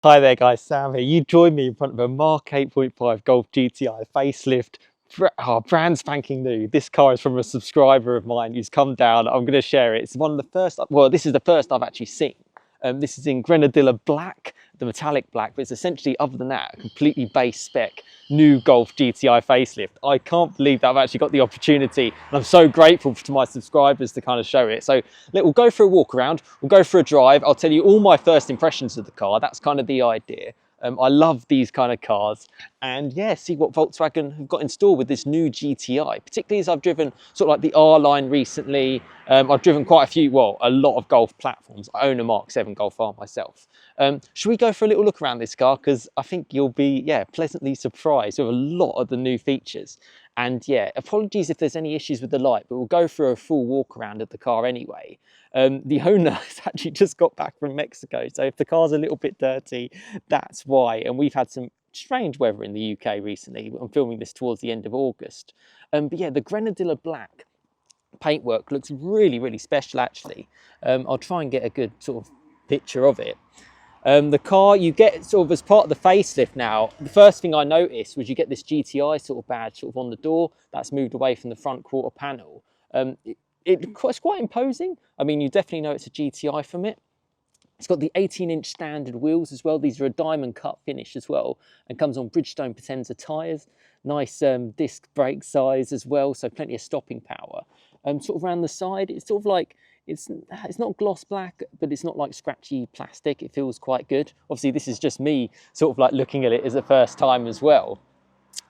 Hi there guys, Sam here. You joined me in front of a Mark 8.5 Golf GTI facelift, brand spanking new. This car is from a subscriber of mine who's come down. I'm going to share it. It's one of the first, well, this is the first I've actually seen. This is in Grenadilla black, the metallic black, but it's essentially, other than that, a completely base spec new Golf GTI facelift. I can't believe that I've actually got the opportunity, and I'm so grateful to my subscribers to kind of show it. So we'll go for a walk around, we'll go for a drive. I'll tell you all my first impressions of the car. That's kind of the idea. I love these kind of cars, and yeah, see what Volkswagen have got in store with this new GTI, particularly as I've driven sort of like the R line recently. I've driven quite a few, well, a lot of Golf platforms. I own a Mark 7 Golf R myself. Should we go for a little look around this car? Because I think you'll be, yeah, pleasantly surprised with a lot of the new features. And yeah, apologies if there's any issues with the light, but we'll go for a full walk around of the car anyway. The owner has actually just got back from Mexico, so if the car's a little bit dirty, that's why. And we've had some strange weather in the UK recently. I'm filming this towards the end of August. But yeah, the Grenadilla black paintwork looks really, really special actually. I'll try and get a good sort of picture of it. The car you get sort of as part of the facelift now, the first thing I noticed was you get this GTI sort of badge sort of on the door that's moved away from the front quarter panel. It's quite imposing. I mean, you definitely know it's a GTI from it. It's got the 18-inch standard wheels as well. These are a diamond cut finish as well, and comes on Bridgestone Potenza tyres. Nice disc brake size as well, so plenty of stopping power. Sort of around the side, it's sort of like, it's not gloss black, but it's not like scratchy plastic. It feels quite good. Obviously, this is just me sort of like looking at it as a first time as well.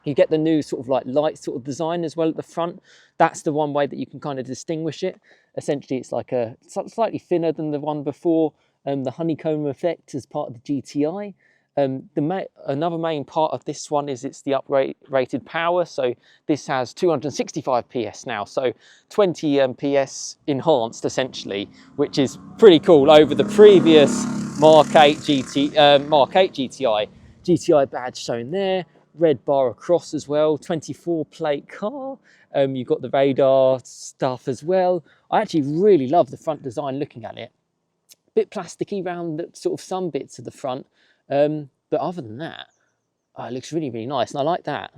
You get the new sort of like light sort of design as well at the front. That's the one way that you can kind of distinguish it. Essentially, it's like a slightly thinner than the one before. The honeycomb effect is part of the GTI. Another main part of this one is it's the uprated power. So this has 265 PS now, so 20 PS enhanced essentially, which is pretty cool over the previous Mark 8 GTI. GTI badge shown there, red bar across as well, 24 plate car. You've got the radar stuff as well. I actually really love the front design looking at it. Bit plasticky around the, sort of some bits of the front, but other than that, it looks really, really nice, and I like that.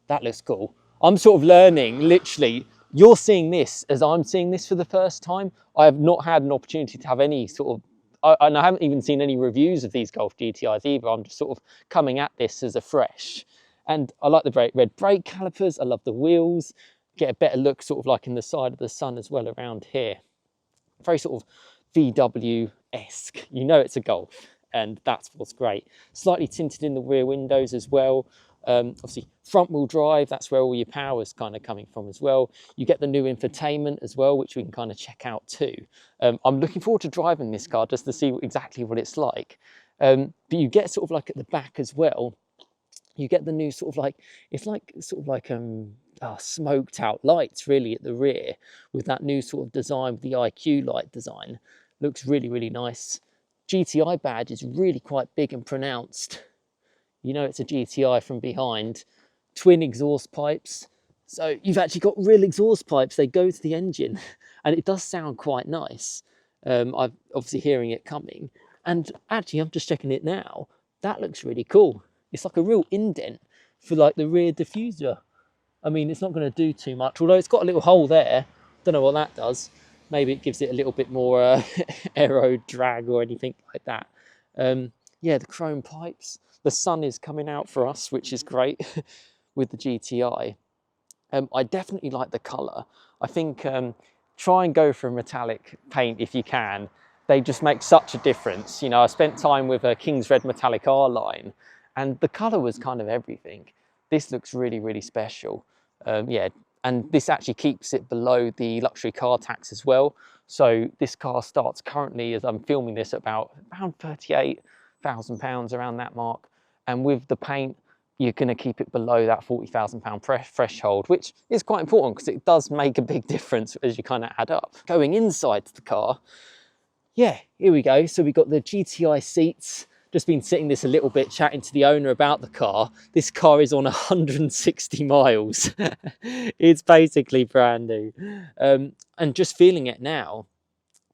That looks cool. I'm sort of learning, literally, you're seeing this as I'm seeing this for the first time. I have not had an opportunity to have any sort of, and I haven't even seen any reviews of these Golf GTIs either. I'm just sort of coming at this as a fresh. And I like the red brake calipers, I love the wheels, get a better look sort of like in the side of the sun as well around here. Very sort of VW-esque. You know it's a Golf, and that's what's great. Slightly tinted in the rear windows as well. Obviously front wheel drive, that's where all your power is kind of coming from as well. You get the new infotainment as well, which we can kind of check out too. I'm looking forward to driving this car just to see exactly what it's like. But you get sort of like at the back as well, you get the new sort of like, it's like sort of like smoked out lights really at the rear with that new sort of design with the IQ light design. Looks really, really nice. GTI badge is really quite big and pronounced. You know it's a GTI from behind. Twin exhaust pipes. So you've actually got real exhaust pipes. They go to the engine and it does sound quite nice. I'm obviously hearing it coming. And actually, I'm just checking it now. That looks really cool. It's like a real indent for like the rear diffuser. I mean, it's not going to do too much, although it's got a little hole there. Don't know what that does. Maybe it gives it a little bit more aero drag or anything like that. Yeah, the chrome pipes. The sun is coming out for us, which is great with the GTI. I definitely like the colour. I think try and go for a metallic paint if you can. They just make such a difference. You know, I spent time with a King's Red metallic R line, and the colour was kind of everything. This looks really, really special. Yeah, and this actually keeps it below the luxury car tax as well. So this car starts currently, as I'm filming this, about around £38,000, around that mark. And with the paint, you're going to keep it below that £40,000 threshold, which is quite important because it does make a big difference as you kind of add up. Going inside the car, yeah, here we go. So we've got the GTI seats. Just been sitting this a little bit, chatting to the owner about the car. This car is on 160 miles. It's basically brand new. And just feeling it now,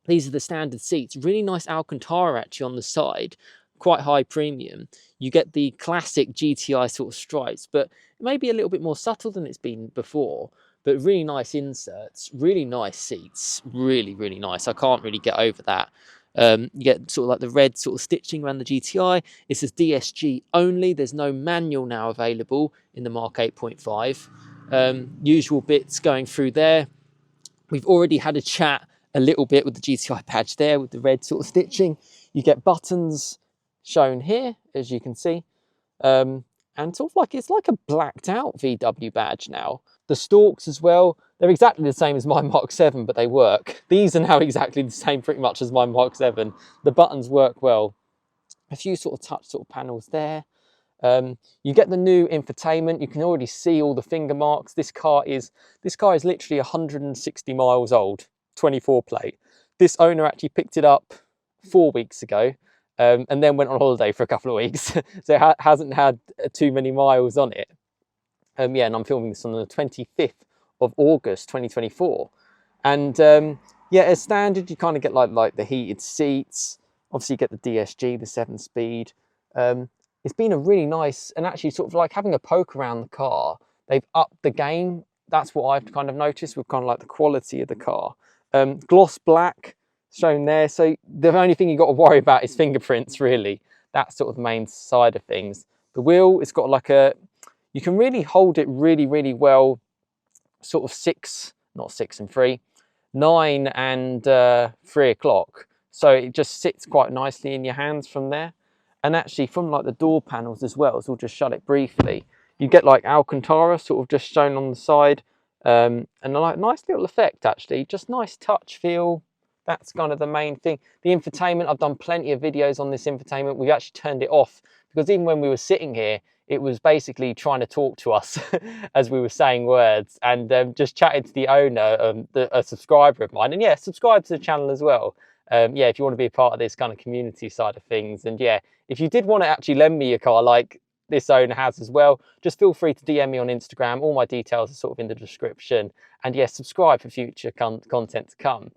these are the standard seats. Really nice Alcantara actually on the side. quite high premium. You get the classic GTI sort of stripes, but maybe a little bit more subtle than it's been before. But really nice inserts, really nice seats, really, really nice. I can't really get over that. You get sort of like the red sort of stitching around the GTI. It says DSG only. There's no manual now available in the Mark 8.5. Usual bits going through there. We've already had a chat a little bit with the GTI badge there with the red sort of stitching. You get buttons shown here, as you can see. And sort of like, it's like a blacked out VW badge now. The stalks as well, they're exactly the same as my Mark 7, but they work. These are now exactly the same pretty much as my Mark 7. The buttons work well. A few sort of touch sort of panels there. You get the new infotainment. You can already see all the finger marks. This car is literally 160 miles old, 24 plate. This owner actually picked it up 4 weeks ago, and then went on holiday for a couple of weeks. So it hasn't had too many miles on it. Yeah, and I'm filming this on the 25th of August 2024. And yeah, as standard, you kind of get like the heated seats. Obviously, you get the DSG, the 7-speed. It's been a really nice, and actually sort of like having a poke around the car, they've upped the game. That's what I've kind of noticed with kind of like the quality of the car. Gloss black shown there. So the only thing you've got to worry about is fingerprints, really. That's sort of the main side of things. The wheel, it's got like you can really hold it really, really well, sort of 9 and 3 o'clock. So it just sits quite nicely in your hands from there. And actually from like the door panels as well, so we'll just shut it briefly. You get like Alcantara sort of just shown on the side. And like nice little effect actually, just nice touch feel. That's kind of the main thing. The infotainment, I've done plenty of videos on this infotainment. We've actually turned it off because even when we were sitting here, it was basically trying to talk to us as we were saying words, and just chatting to the owner, a subscriber of mine. And yeah, subscribe to the channel as well. Yeah, if you want to be a part of this kind of community side of things. And yeah, if you did want to actually lend me a car like this owner has as well, just feel free to DM me on Instagram. All my details are sort of in the description. And yeah, subscribe for future content to come.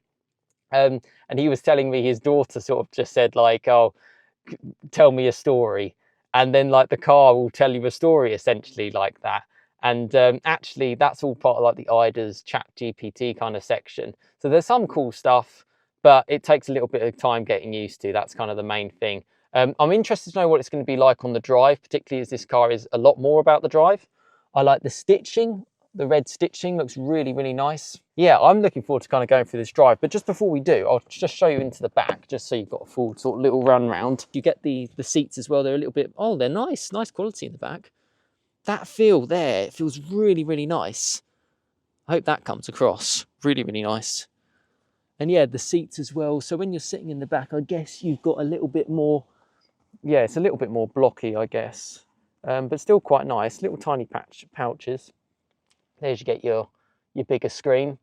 And he was telling me his daughter sort of just said like, oh, tell me a story. And then like the car will tell you a story essentially like that. And actually that's all part of like the IDA's chat GPT kind of section. So there's some cool stuff, but it takes a little bit of time getting used to. That's kind of the main thing. I'm interested to know what it's going to be like on the drive, particularly as this car is a lot more about the drive. I like the stitching. The red stitching looks really, really nice. Yeah, I'm looking forward to kind of going through this drive. But just before we do, I'll just show you into the back, just so you've got a full sort of little run round. You get the seats as well. They're a little bit, oh, they're nice. Nice quality in the back. That feel there, it feels really, really nice. I hope that comes across. Really, really nice. And yeah, the seats as well. So when you're sitting in the back, I guess you've got a little bit more, yeah, it's a little bit more blocky, I guess. But still quite nice. Little tiny pouches. There's you get your bigger screen,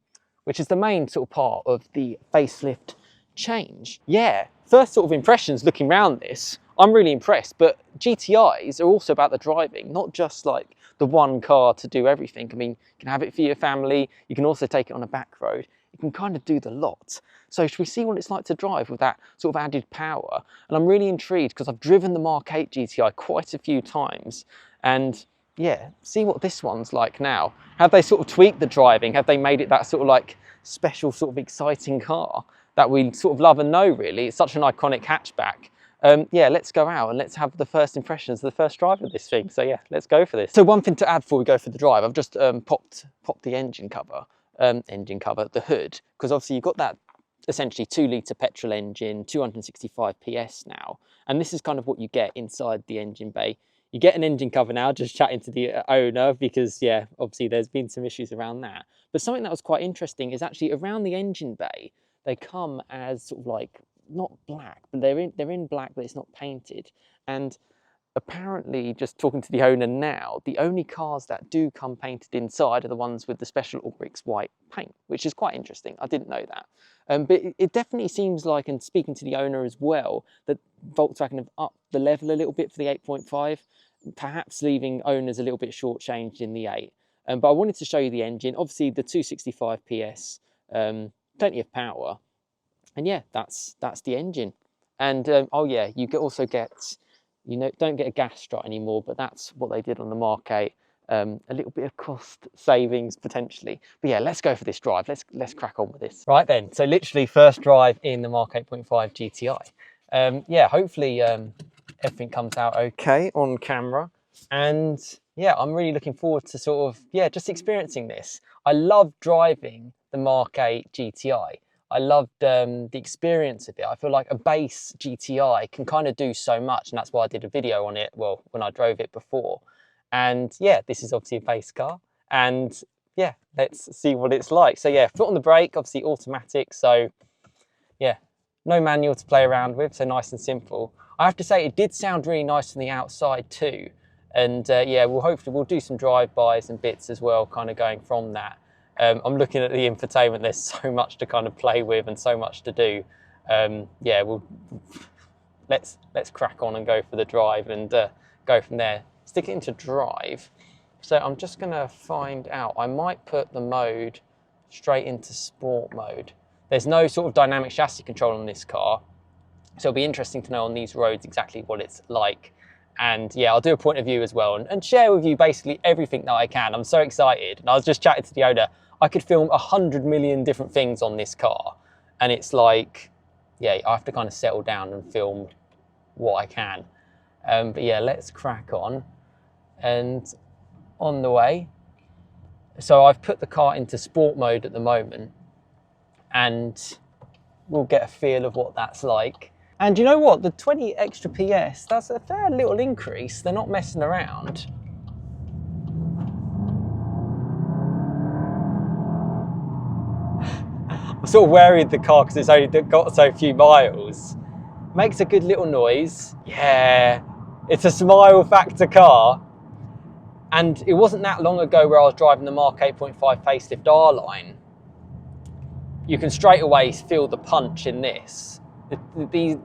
which is the main sort of part of the facelift change. Yeah, first sort of impressions looking around this, I'm really impressed, but GTIs are also about the driving, not just like the one car to do everything. I mean, you can have it for your family, you can also take it on a back road, you can kind of do the lot. So should we see what it's like to drive with that sort of added power? And I'm really intrigued because I've driven the Mark 8 GTI quite a few times, and yeah, see what this one's like now. Have they sort of tweaked the driving? Have they made it that sort of like special sort of exciting car that we sort of love and know, really? It's such an iconic hatchback. Yeah, let's go out and let's have the first impressions of the first drive of this thing. So yeah, let's go for this. So one thing to add before we go for the drive, I've just popped the engine cover, the hood, because obviously you've got that essentially 2-litre petrol engine, 265 PS now. And this is kind of what you get inside the engine bay. You get an engine cover now, just chatting to the owner, because yeah, obviously there's been some issues around that. But something that was quite interesting is actually around the engine bay, they come as sort of like, not black, but they're in black, but it's not painted. And apparently, just talking to the owner now, the only cars that do come painted inside are the ones with the special Ulrix white paint, which is quite interesting. I didn't know that. But it definitely seems like, and speaking to the owner as well, that Volkswagen have upped the level a little bit for the 8.5, perhaps leaving owners a little bit shortchanged in the 8. But I wanted to show you the engine. Obviously, the 265 PS, plenty of power. And yeah, that's the engine. And oh yeah, also get, don't get a gas strut anymore, but that's what they did on the Mark 8. A little bit of cost savings potentially. But yeah, let's go for this drive. Let's crack on with this. Right then, so literally first drive in the Mark 8.5 GTI. Yeah, hopefully everything comes out okay on camera. And yeah, I'm really looking forward to sort of, yeah, just experiencing this. I love driving the Mark 8 GTI. I loved the experience of it. I feel like a base GTI can kind of do so much, and that's why I did a video on it, well, when I drove it before. And yeah, this is obviously a base car, and yeah, let's see what it's like. So yeah, foot on the brake, obviously automatic, so yeah, no manual to play around with, so nice and simple. I have to say, it did sound really nice from the outside too. And yeah, we'll do some drive-bys and bits as well, kind of going from that. I'm looking at the infotainment. There's so much to kind of play with and so much to do. Yeah, let's crack on and go for the drive and go from there. Stick it into drive. So I'm just gonna find out. I might put the mode straight into sport mode. There's no sort of dynamic chassis control on this car, so it'll be interesting to know on these roads exactly what it's like. And yeah, I'll do a point of view as well and share with you basically everything that I can. I'm so excited. And I was just chatting to the owner. I could film 100 million different things on this car. And it's like, yeah, I have to kind of settle down and film what I can. But yeah, let's crack on. And on the way. So I've put the car into sport mode at the moment. And we'll get a feel of what that's like. And you know what? The 20 extra PS, that's a fair little increase. They're not messing around. I'm sort of worried the car because it's only got so few miles. Makes a good little noise. Yeah, it's a smile factor car. And it wasn't that long ago where I was driving the Mark 8.5 Facelift R-Line. You can straight away feel the punch in this. The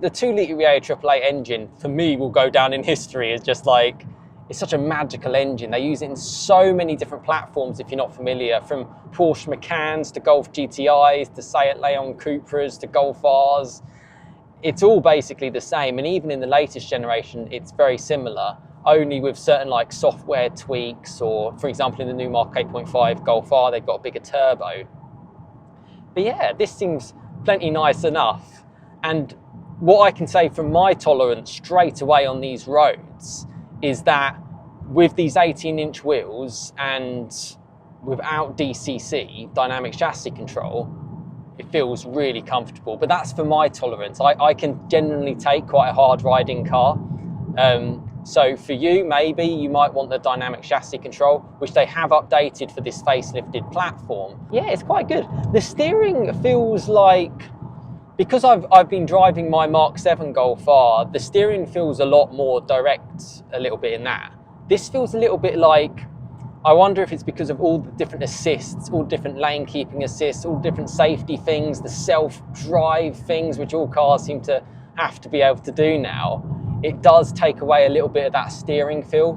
2-litre V8 AAA engine, for me, will go down in history as just like, it's such a magical engine. They use it in so many different platforms, if you're not familiar, from Porsche Macans to Golf GTIs to Seat Leon Cupras to Golf Rs. It's all basically the same, and even in the latest generation, it's very similar, only with certain like software tweaks, or for example, in the new Mark 8.5 Golf R, they've got a bigger turbo. But yeah, this seems plenty nice enough. And what I can say from my tolerance straight away on these roads is that with these 18-inch wheels and without DCC, dynamic chassis control, it feels really comfortable. But that's for my tolerance. I can generally take quite a hard riding car. So for you, maybe you might want the dynamic chassis control, which they have updated for this facelifted platform. Yeah, it's quite good. The steering feels like, because I've been driving my Mark 7 Golf R, the steering feels a lot more direct a little bit in that. This feels a little bit like, I wonder if it's because of all the different assists, all different lane keeping assists, all different safety things, the self-drive things, which all cars seem to have to be able to do now. It does take away a little bit of that steering feel,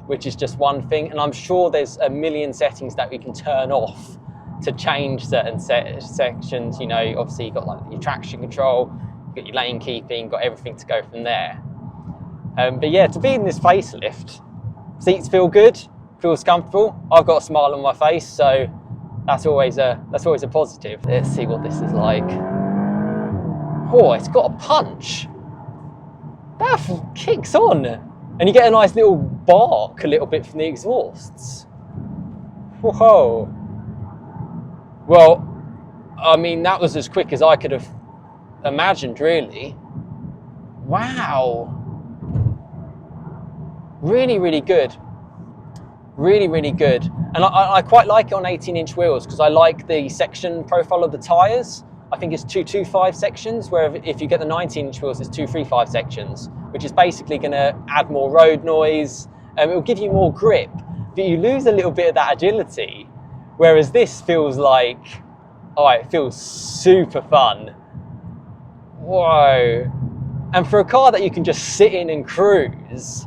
which is just one thing. And I'm sure there's a million settings that we can turn off to change certain sections. You know, obviously you've got like your traction control, you've got your lane keeping, got everything to go from there. But yeah, to be in this facelift, seats feel good, feels comfortable. I've got a smile on my face, so that's always a positive. Let's see what this is like. Oh, it's got a punch. That kicks on, and you get a nice little bark a little bit from the exhausts. Whoa. Well, I mean, that was as quick as I could have imagined, really. Wow. Really, really good. Really, really good. And I quite like it on 18-inch wheels because I like the section profile of the tyres. I think it's 225 sections, where if you get the 19-inch wheels, it's 235 sections, which is basically going to add more road noise. It will give you more grip, but you lose a little bit of that agility. Whereas this feels like, oh, it feels super fun. Whoa. And for a car that you can just sit in and cruise,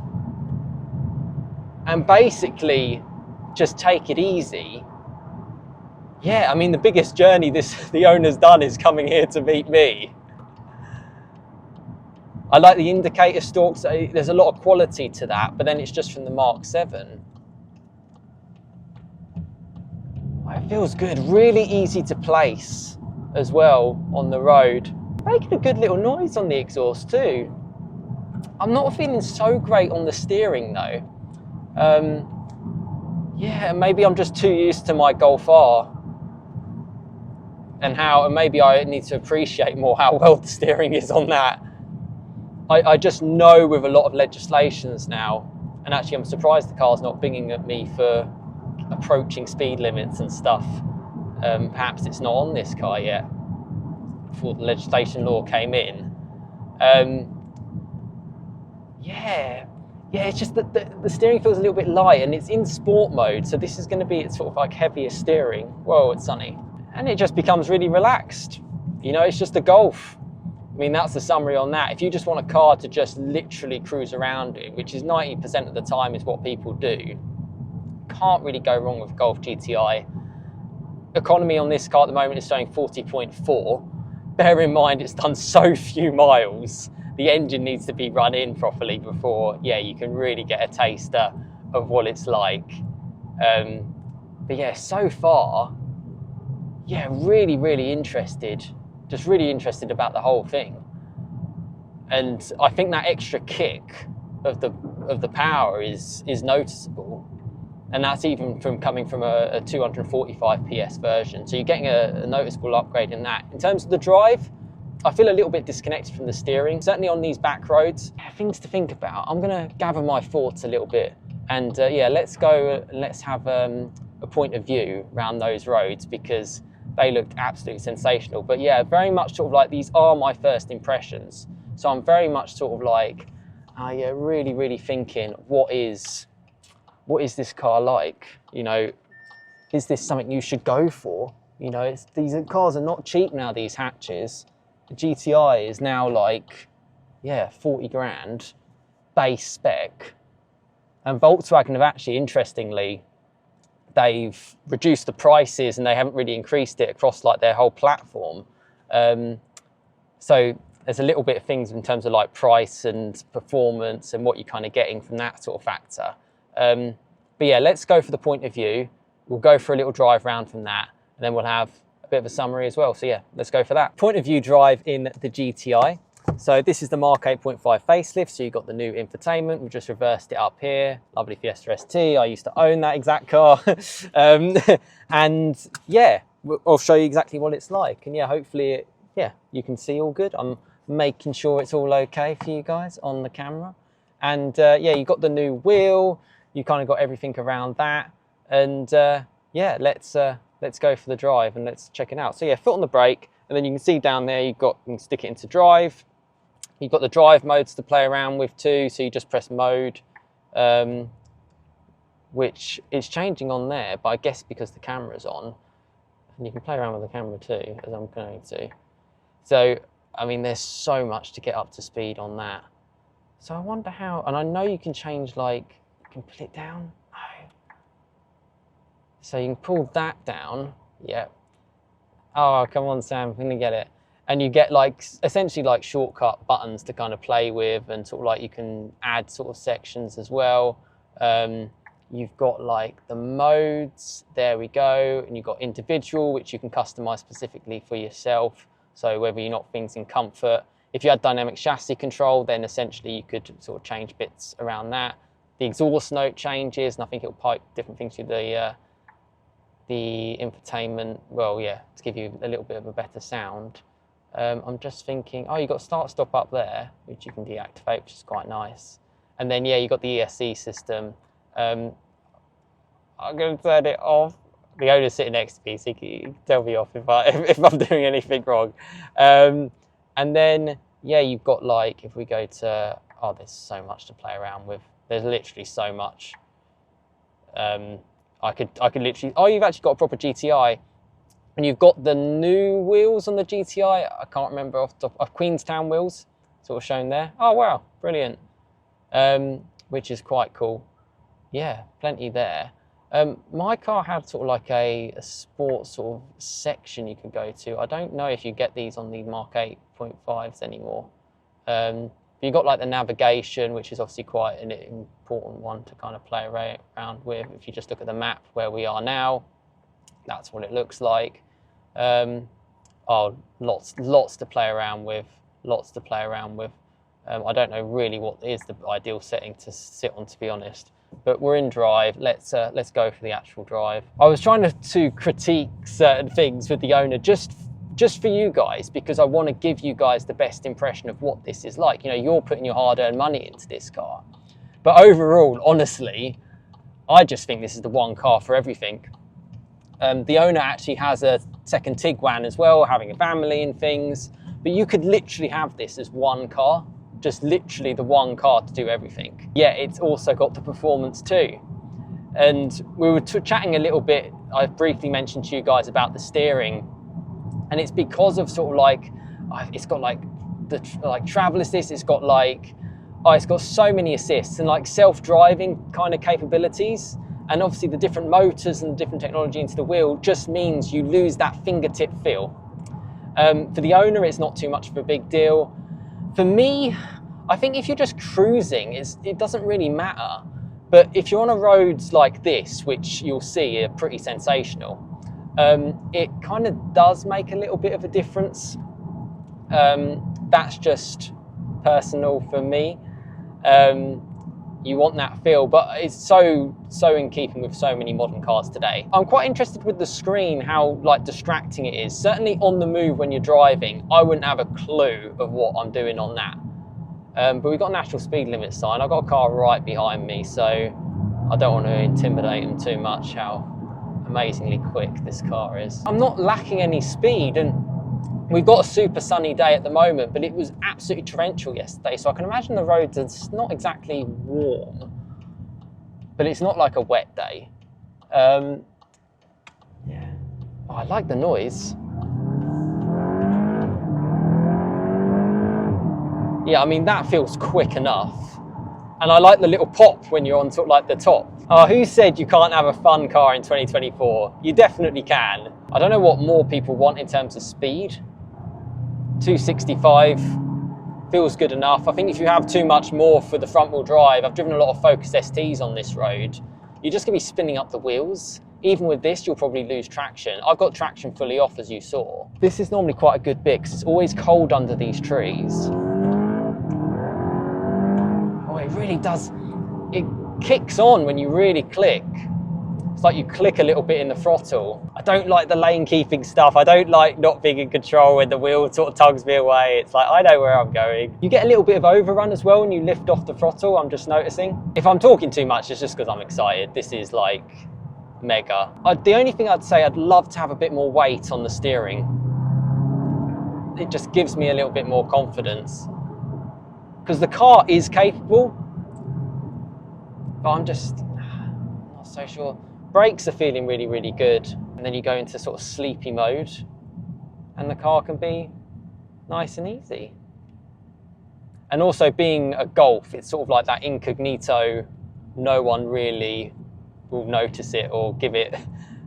and basically just take it easy. Yeah, I mean, the biggest journey the owner's done is coming here to meet me. I like the indicator stalks. There's a lot of quality to that, but then it's just from the Mark 7. It feels good, really easy to place as well on the road. Making a good little noise on the exhaust too. I'm not feeling so great on the steering though. Yeah, maybe I'm just too used to my Golf R and maybe I need to appreciate more how well the steering is on that. I just know with a lot of legislations now, and actually I'm surprised the car's not binging at me for approaching speed limits and stuff. Perhaps it's not on this car yet before the legislation law came in. Yeah, it's just that the steering feels a little bit light and it's in sport mode, so this is going to be its sort of like heavier steering. Whoa, it's sunny. And it just becomes really relaxed. You know, it's just a Golf. I mean, that's the summary on that. If you just want a car to just literally cruise around in, which is 90% of the time is what people do, can't really go wrong with Golf GTI. Economy on this car at the moment is showing 40.4. Bear in mind it's done so few miles. The engine needs to be run in properly before, yeah, you can really get a taster of what it's like. But yeah, so far, yeah, really interested. Just really interested about the whole thing. And I think that extra kick of the power is noticeable. And that's even from coming from a 245 PS version. So you're getting a noticeable upgrade in that. In terms of the drive, I feel a little bit disconnected from the steering, certainly on these back roads. Things to think about. I'm gonna gather my thoughts a little bit. And yeah, let's go, let's have a point of view around those roads because they looked absolutely sensational. But yeah, very much sort of like these are my first impressions. So I'm very much sort of like, yeah, really thinking, what is this car like? You know, is this something you should go for? You know, these cars are not cheap now, these hatches. The GTI is now like, yeah, 40 grand, base spec. And Volkswagen have actually, interestingly, they've reduced the prices and they haven't really increased it across like their whole platform. So there's a little bit of things in terms of like price and performance and what you're kind of getting from that sort of factor. But yeah, let's go for the point of view. We'll go for a little drive round from that, and then we'll have a bit of a summary as well. So yeah, let's go for that. Point of view drive in the GTI. So this is the Mark 8.5 Facelift. So you've got the new infotainment. We've just reversed it up here. Lovely Fiesta ST. I used to own that exact car. And yeah, I'll show you exactly what it's like. And yeah, hopefully, yeah, you can see all good. I'm making sure it's all okay for you guys on the camera. And yeah, you've got the new wheel. You kind of got everything around that. And yeah, let's go for the drive and let's check it out. So yeah, foot on the brake, and then you can see down there, you can stick it into drive. You've got the drive modes to play around with too. So you just press mode, which is changing on there, but I guess because the camera's on, and you can play around with the camera too, as I'm going to. So, I mean, there's so much to get up to speed on that. So I wonder how, and I know you can change like, you can put it down. No. So you can pull that down. Yep. Oh, come on, Sam, I'm gonna get it. And you get like, essentially like shortcut buttons to kind of play with, and sort of like you can add sort of sections as well. You've got like the modes, there we go. And you've got individual, which you can customize specifically for yourself. So whether you're not things in comfort, if you had dynamic chassis control, then essentially you could sort of change bits around that. The exhaust note changes, and I think it'll pipe different things through the infotainment. Well, yeah, to give you a little bit of a better sound. I'm just thinking, oh, you've got start stop up there, which you can deactivate, which is quite nice. And then, yeah, you've got the ESC system. I'm going to turn it off. The owner's sitting next to me, so he can tell me off if I'm doing anything wrong. And then, yeah, you've got like, if we go to, oh, there's so much to play around with. There's literally so much. I could literally, oh, you've actually got a proper GTI. And you've got the new wheels on the GTI. I can't remember off the top of Queenstown wheels, sort of shown there. Oh, wow, brilliant. Which is quite cool. Yeah, plenty there. My car had sort of like a sports sort of section you could go to. I don't know if you get these on the Mark 8.5s anymore. You've got like the navigation, which is obviously quite an important one to kind of play around with. If you just look at the map where we are now, that's what it looks like. Oh, lots to play around with. Lots to play around with. I don't know really what is the ideal setting to sit on, to be honest. But we're in drive. Let's go for the actual drive. I was trying to critique certain things with the owner just for you guys, because I want to give you guys the best impression of what this is like. You know, you're putting your hard-earned money into this car. But overall, honestly, I just think this is the one car for everything. The owner actually has a second Tiguan as well, having a family and things. But you could literally have this as one car, just literally the one car to do everything. Yeah, it's also got the performance too. And we were chatting a little bit, I briefly mentioned to you guys about the steering. And it's because of sort of like, it's got like the travel assist, it's got like, it's got so many assists and like self-driving kind of capabilities. And obviously the different motors and different technology into the wheel just means you lose that fingertip feel. For the owner, it's not too much of a big deal. For me, I think if you're just cruising, it doesn't really matter. But if you're on a road like this, which you'll see are pretty sensational, it kind of does make a little bit of a difference. That's just personal for me. You want that feel, but it's so in keeping with so many modern cars today. I'm quite interested with the screen, how like distracting it is. Certainly on the move when you're driving, I wouldn't have a clue of what I'm doing on that. But we've got a national speed limit sign. I've got a car right behind me, so I don't want to intimidate them too much how amazingly quick this car is. I'm not lacking any speed, and we've got a super sunny day at the moment, but it was absolutely torrential yesterday, so I can imagine the roads are not exactly warm, but it's not like a wet day. Yeah. Oh, I like the noise. Yeah, I mean, that feels quick enough. And I like the little pop when you're on sort of like the top. Oh, who said you can't have a fun car in 2024? You definitely can. I don't know what more people want in terms of speed. 265 feels good enough. I think if you have too much more for the front wheel drive, I've driven a lot of Focus STs on this road, you're just gonna be spinning up the wheels. Even with this, you'll probably lose traction. I've got traction fully off, as you saw. This is normally quite a good bit because it's always cold under these trees. It really does, it kicks on when you really click. It's like you click a little bit in the throttle. I don't like the lane keeping stuff. I don't like not being in control when the wheel sort of tugs me away. It's like, I know where I'm going. You get a little bit of overrun as well when you lift off the throttle, I'm just noticing. If I'm talking too much, it's just because I'm excited. This is like mega. The only thing I'd say, I'd love to have a bit more weight on the steering. It just gives me a little bit more confidence. Because the car is capable, but I'm just not so sure. Brakes are feeling really, really good. And then you go into sort of sleepy mode and the car can be nice and easy. And also being a Golf, it's sort of like that incognito, no one really will notice it or give it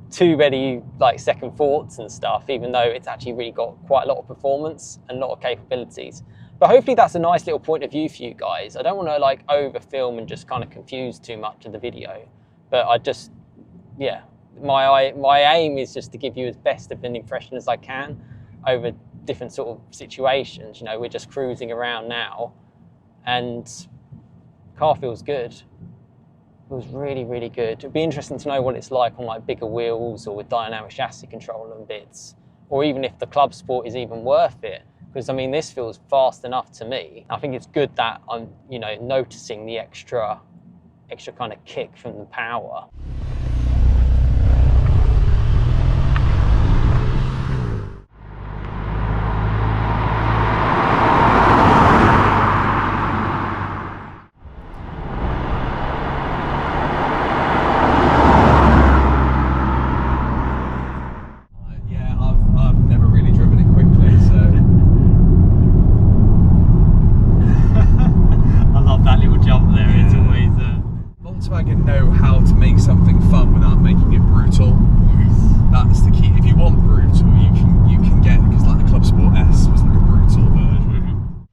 too many like second thoughts and stuff, even though it's actually really got quite a lot of performance and a lot of capabilities. But hopefully that's a nice little point of view for you guys. I don't want to like over film and just kind of confuse too much of the video, but I just, yeah, my aim is just to give you as best of an impression as I can over different sort of situations. You know, we're just cruising around now and car feels good. Feels really, really good. It'd be interesting to know what it's like on like bigger wheels or with dynamic chassis control and bits, or even if the Club Sport is even worth it. Because I mean, this feels fast enough to me. I think it's good that I'm, you know, noticing the extra kind of kick from the power. Volkswagen know how to make something fun without making it brutal. Yes. That's the key. If you want brutal, you can get, because like the Club Sport S was like a brutal version.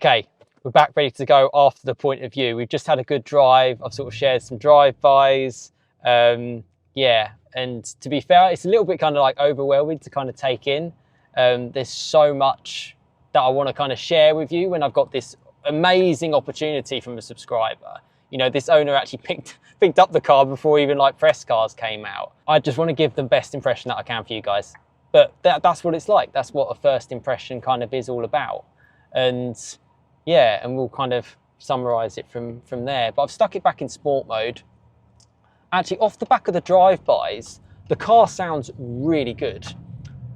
Okay, we're back ready to go after the point of view. We've just had a good drive. I've sort of shared some drive-bys. Yeah, and to be fair, it's a little bit kind of like overwhelming to kind of take in. There's so much that I want to kind of share with you when I've got this amazing opportunity from a subscriber. You know, this owner actually picked up the car before even like press cars came out. I just want to give the best impression that I can for you guys. But that's what it's like. That's what a first impression kind of is all about. And yeah, and we'll kind of summarize it from there. But I've stuck it back in sport mode. Actually, off the back of the drive-bys, the car sounds really good.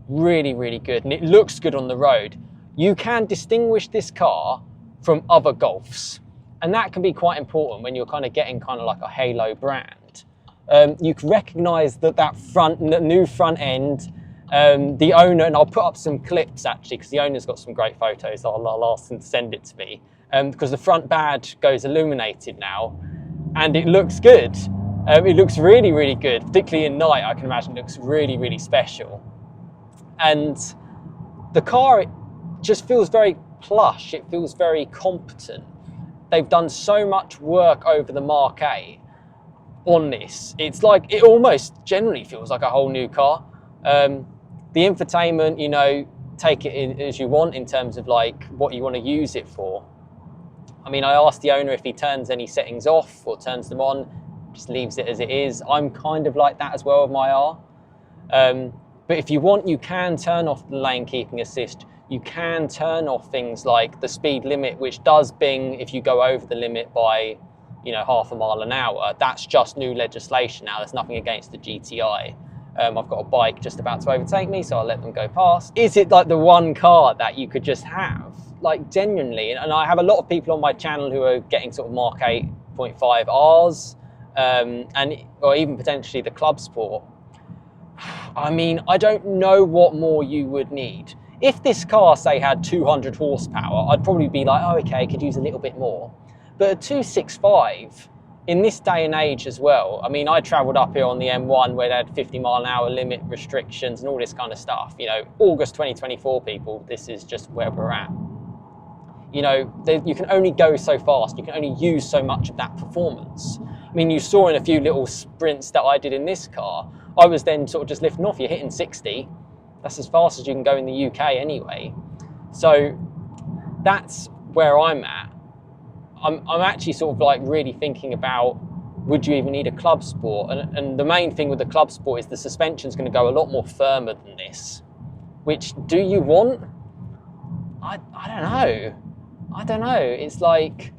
Really, really good. And it looks good on the road. You can distinguish this car from other Golfs. And that can be quite important when you're kind of getting kind of like a halo brand. You can recognize that new front end, the owner, and I'll put up some clips actually, because the owner's got some great photos. I'll ask him to send it to me, because the front badge goes illuminated now, and it looks good. It looks really, really good, particularly in night. I can imagine it looks really, really special. And the car, it just feels very plush. It feels very competent. They've done so much work over the Mark 8 on this. It's like, it almost generally feels like a whole new car. The infotainment, you know, take it in as you want in terms of like what you want to use it for. I mean, I asked the owner if he turns any settings off or turns them on, just leaves it as it is. I'm kind of like that as well with my R. But if you want, you can turn off the lane keeping assist. You can turn off things like the speed limit, which does bing if you go over the limit by, you know, 0.5 miles an hour. That's just new legislation now. There's nothing against the GTI. I've got a bike just about to overtake me, so I'll let them go past. Is it like the one car that you could just have? Like genuinely, and I have a lot of people on my channel who are getting sort of Mark 8.5 Rs, or even potentially the Club Sport. I mean, I don't know what more you would need. If this car, say, had 200 horsepower, I'd probably be like, oh, okay, could use a little bit more. But a 265, in this day and age as well, I mean, I travelled up here on the M1 where they had 50 mile an hour limit restrictions and all this kind of stuff. You know, August 2024, people, this is just where we're at. You know, you can only go so fast. You can only use so much of that performance. I mean, you saw in a few little sprints that I did in this car, I was then sort of just lifting off. You're hitting 60. That's as fast as you can go in the UK anyway. So that's where I'm at. I'm actually sort of like really thinking about, would you even need a Club Sport? And the main thing with the Club Sport is the suspension's going to go a lot more firmer than this. Which, do you want? I don't know. I don't know. It's like,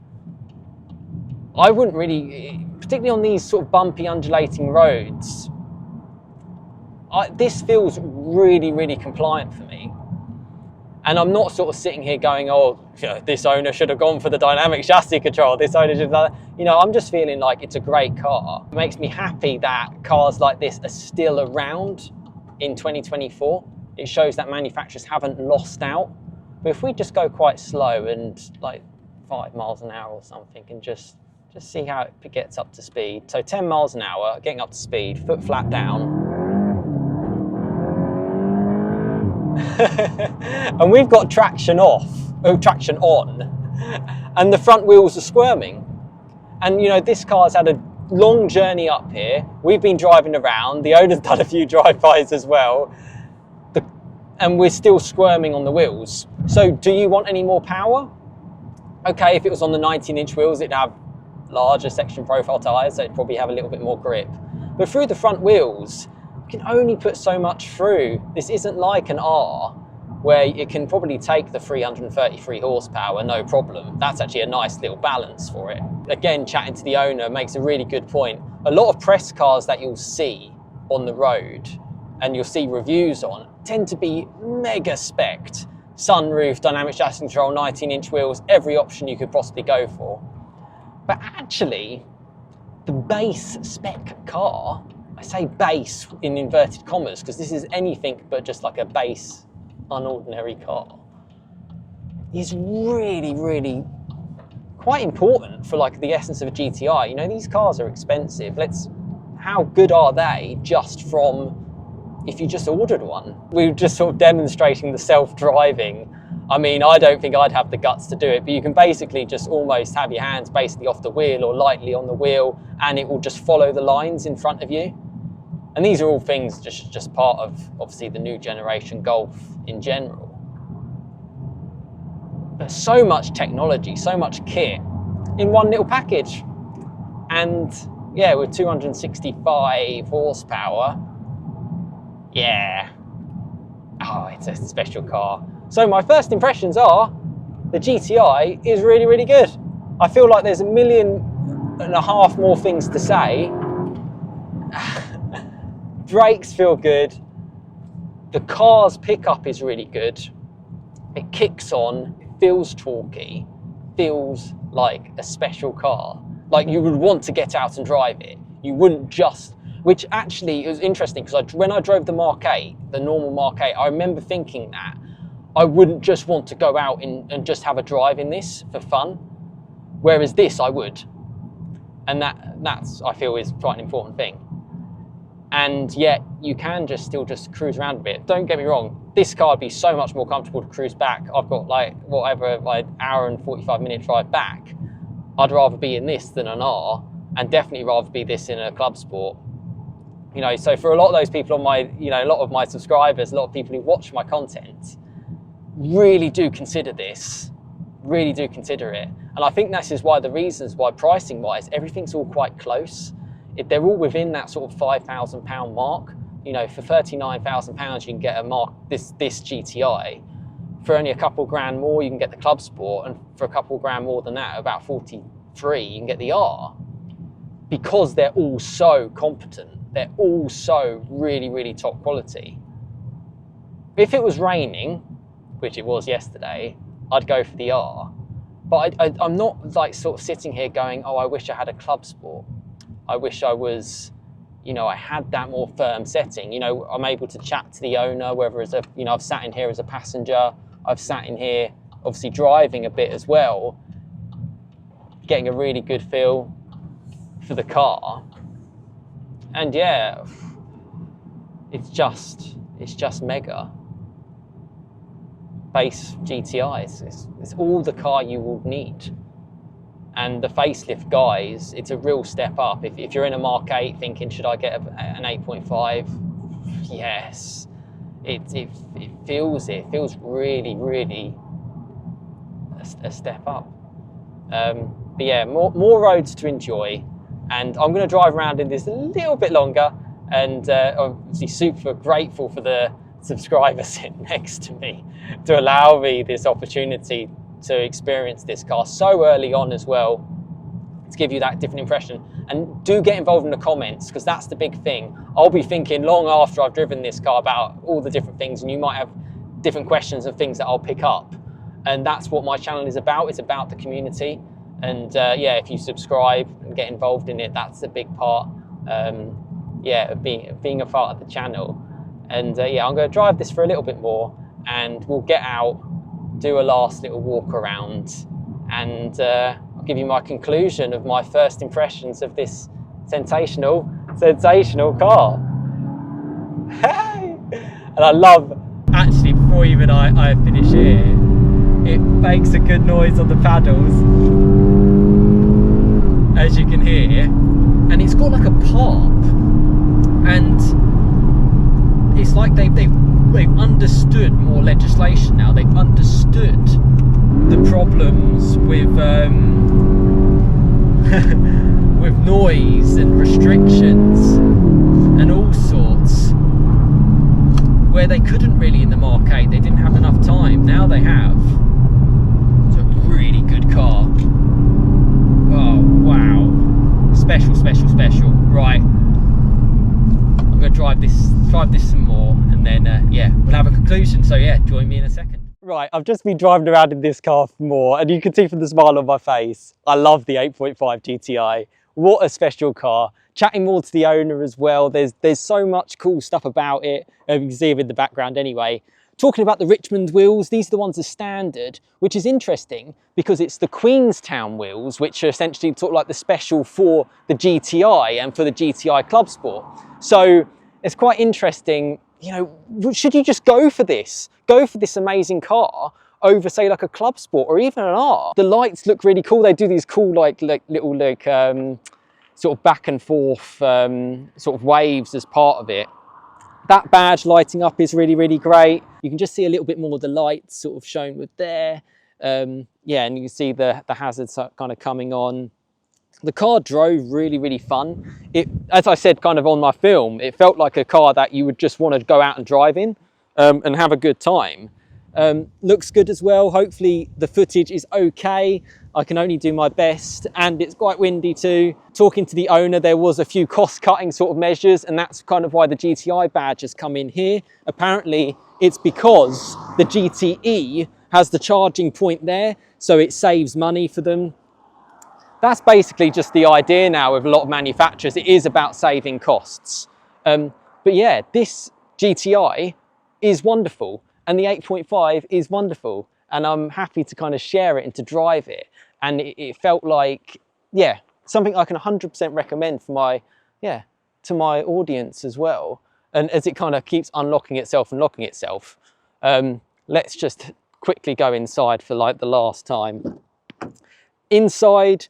I wouldn't really, particularly on these sort of bumpy, undulating roads, this feels really, really compliant for me. And I'm not sort of sitting here going, oh, you know, this owner should have gone for the dynamic chassis control. This owner should have, you know, I'm just feeling like it's a great car. It makes me happy that cars like this are still around in 2024. It shows that manufacturers haven't lost out. But if we just go quite slow and like 5 miles an hour or something and just see how it gets up to speed. So 10 miles an hour, getting up to speed, foot flat down. And we've got traction traction on, and the front wheels are squirming. And you know, this car's had a long journey up here. We've been driving around. The owner's done a few drive-bys as well. And we're still squirming on the wheels. So do you want any more power? Okay, if it was on the 19-inch wheels, it'd have larger section profile tyres, so it'd probably have a little bit more grip. But through the front wheels, you can only put so much through. This isn't like an R, where it can probably take the 333 horsepower, no problem. That's actually a nice little balance for it. Again, chatting to the owner makes a really good point. A lot of press cars that you'll see on the road, and you'll see reviews on, tend to be mega spec'd. Sunroof, dynamic chassis control, 19-inch wheels, every option you could possibly go for. But actually, the base spec car, I say base in inverted commas, because this is anything but just like a base, unordinary car, is really, really quite important for like the essence of a GTI. You know, these cars are expensive. How good are they just from if you just ordered one? We were just sort of demonstrating the self-driving. I mean, I don't think I'd have the guts to do it, but you can basically just almost have your hands basically off the wheel or lightly on the wheel, and it will just follow the lines in front of you. And these are all things just part of, obviously, the new generation Golf in general. But so much technology, so much kit in one little package. And yeah, with 265 horsepower, yeah. Oh, it's a special car. So my first impressions are the GTI is really, really good. I feel like there's 1.5 million more things to say. Brakes feel good. The car's pickup is really good. It kicks on, it feels torquey, feels like a special car. Like you would want to get out and drive it. You wouldn't just, which actually is interesting because when I drove the Mark 8, the normal Mark 8, I remember thinking that I wouldn't just want to go out and just have a drive in this for fun. Whereas this I would. And that's, I feel, is quite an important thing. And yet you can still just cruise around a bit. Don't get me wrong, this car would be so much more comfortable to cruise back. I've got like whatever, like hour and 45-minute drive back. I'd rather be in this than an R, and definitely rather be this in a club sport. You know, so for a lot of those people on my, you know, a lot of my subscribers, a lot of people who watch my content, really do consider this, really do consider it. And I think this is why the reasons why pricing wise, everything's all quite close. If they're all within that sort of £5,000 mark, you know, for £39,000 you can get this GTI. For only a couple grand more you can get the Club Sport, and for a couple grand more than that, about 43, you can get the R. Because they're all so competent, they're all so really, really top quality. If it was raining, which it was yesterday, I'd go for the R. But I'm not like sort of sitting here going, oh, I wish I had a Club Sport. I wish I was, you know, I had that more firm setting. You know, I'm able to chat to the owner, whether as a, you know, I've sat in here as a passenger, I've sat in here obviously driving a bit as well, getting a really good feel for the car. And yeah, it's just mega. Base GTI, it's all the car you will need. And the facelift guys, it's a real step up. If you're in a Mark 8 thinking, should I get an 8.5? Yes, it feels really, really a step up. But yeah, more roads to enjoy. And I'm gonna drive around in this a little bit longer, and obviously super grateful for the subscriber sitting next to me to allow me this opportunity to experience this car so early on as well, to give you that different impression. And do get involved in the comments, because that's the big thing. I'll be thinking long after I've driven this car about all the different things, and you might have different questions and things that I'll pick up. And that's what my channel is about. It's about the community. And yeah, if you subscribe and get involved in it, that's a big part, yeah, of being a part of the channel. And yeah, I'm going to drive this for a little bit more, and we'll get out, do a last little walk around, and I'll give you my conclusion of my first impressions of this sensational car. Hey! And I love, actually, before even I finish here, it makes a good noise on the paddles, as you can hear, and it's got like a pop, and it's like they've understood more legislation now. They've understood the problems with with noise and restrictions and all sorts, where they couldn't really in the Mark 8. They didn't have enough time. Now they have. It's a really good car. Oh wow, special. Right, I'm going to drive this some more, and then yeah, we'll have a conclusion. So yeah, join me in a second. Right, I've just been driving around in this car for more, and you can see from the smile on my face, I love the 8.5 GTI. What a special car. Chatting more to the owner as well. There's so much cool stuff about it. You can see it in the background anyway. Talking about the Richmond wheels, these are the ones as standard, which is interesting because it's the Queenstown wheels, which are essentially sort of like the special for the GTI and for the GTI Club Sport. So it's quite interesting, you know, should you just go for this? Go for this amazing car? over say like a Club Sport or even an R. The lights look really cool. They do these cool like little sort of back and forth sort of waves as part of it. That badge lighting up is really, really great. You can just see a little bit more of the lights sort of shown with there. Yeah, and you can see the hazards kind of coming on. The car drove really, really fun. It, as I said kind of on my film, it felt like a car that you would just want to go out and drive in and have a good time. Looks good as well. Hopefully the footage is okay. I can only do my best, and it's quite windy too. Talking to the owner, there was a few cost-cutting sort of measures, and that's kind of why the GTI badge has come in here. Apparently it's because the GTE has the charging point there, so it saves money for them. That's basically just the idea now with a lot of manufacturers. It is about saving costs. But yeah, this GTI is wonderful, and the 8.5 is wonderful, and I'm happy to kind of share it and to drive it. And it felt like, yeah, something I can 100% recommend for my, yeah, to my audience as well. And as it kind of keeps unlocking itself and locking itself, let's just quickly go inside for like the last time. Inside,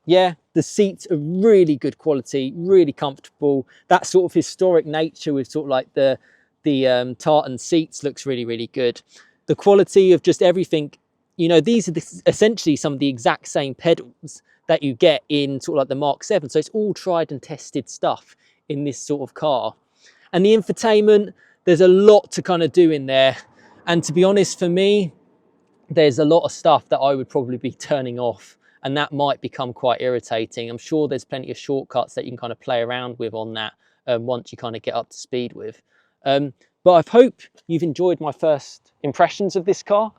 yeah, the seats are really good quality, really comfortable. That sort of historic nature with sort of like the tartan seats looks really, really good. The quality of just everything, you know, these are essentially some of the exact same pedals that you get in sort of like the Mark 7. So it's all tried and tested stuff in this sort of car. And the infotainment, there's a lot to kind of do in there. And to be honest, for me, there's a lot of stuff that I would probably be turning off, and that might become quite irritating. I'm sure there's plenty of shortcuts that you can kind of play around with on that once you kind of get up to speed with. But I hope you've enjoyed my first impressions of this car.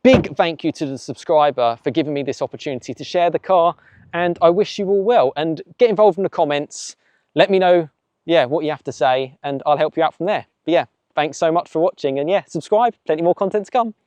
Big thank you to the subscriber for giving me this opportunity to share the car, and I wish you all well. And get involved in the comments. Let me know, yeah, what you have to say, and I'll help you out from there. But yeah, thanks so much for watching, and yeah, subscribe. Plenty more content to come.